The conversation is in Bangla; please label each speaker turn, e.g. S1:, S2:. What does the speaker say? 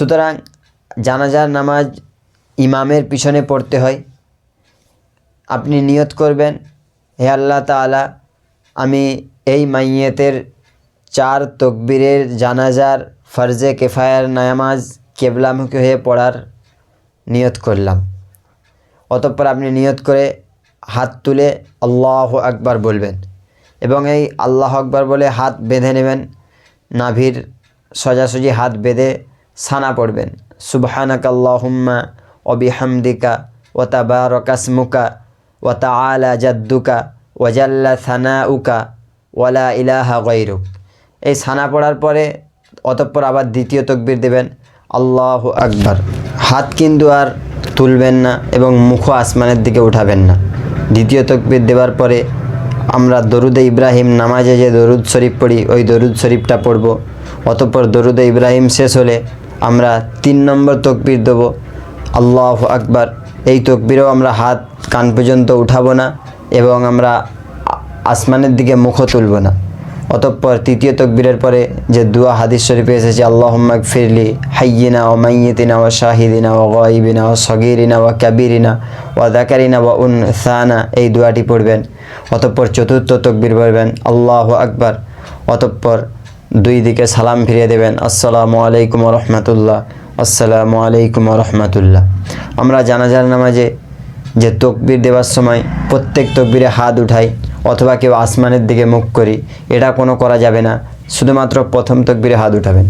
S1: সুতরাং জানাজার নামাজ ইমামের পিছনে পড়তে হয়। আপনি নিয়ত করবেন, হে আল্লাহ তাআলা, আমি এই মাইয়েতের 4 তকবীরের জানাজার ফরজে কিফায়ার নামাজ কিবলামুখী হয়ে পড়ার নিয়ত করলাম। অতঃপর আপনি নিয়ত করে হাত তুলে আল্লাহু আকবার বলবেন এবং এই আল্লাহু আকবার বলে হাত বেঁধে নেবেন। নাভির সোজাসুজি হাত বেঁধে সানা পড়বেন, সুবহানাকাল্লাহুম্মা ওয়া বিহামদিকা ওয়া তাবারাকা ইসমুকা ওয়া তাআলা জাদ্দুকা ওয়া জাল্লা সানাউকা ওয়া লা ইলাহা গায়রুক। এই সানা পড়ার পরে অতঃপর আবার দ্বিতীয় তকবীর দেবেন, আল্লাহু আকবার। হাত কিন্তু আর তুলবেন না এবং মুখ আসমানের দিকে উঠাবেন না। দ্বিতীয় তকবীর দেওয়ার পরে আমরা দরুদে ইব্রাহিম নামাজে যে দরুদ শরীফ পড়ি ওই দরুদ শরীফটা পড়ব। অতঃপর দরুদে ইব্রাহিম শেষ হলে আমরা 3 নম্বর তকবীর দেব, আল্লাহু আকবার। এই তকবীরেও আমরা হাত কান পর্যন্ত উঠাবো না এবং আমরা আসমানের দিকে মুখও তুলব না। অতঃপর তৃতীয় তকবীরের পরে যে দোয়া হাদিস শরীফে এসেছে, আল্লাহুম্মা গফিরলি হাইয়িনা ওয়া মাইয়িতিনা ওয়া শাহিদিনা ওয়া গায়িবিনা ওয়া সগীরিনা ওয়া কাবীরিনা ওয়া যাকারিনা ওয়া উনসানা, এই দোয়াটি পড়বেন। অতঃপর চতুর্থ তকবীর পড়বেন, আল্লাহু আকবার। অতঃপর 2 দিকে সালাম ফিরিয়ে দেবেন, আসসালামু আলাইকুম ওয়া রাহমাতুল্লাহ, আসসালামু আলাইকুম ওয়া রাহমাতুল্লাহ। আমরা জানাজার নামাজে যে তকবীর দেওয়ার সময় প্রত্যেক তকবীরে হাত উঠাই অথবা কেউ আসমানের দিকে মুখ করি, এটা কোনো করা যাবে না। শুধুমাত্র প্রথম তকবীরে হাত উঠাবেন।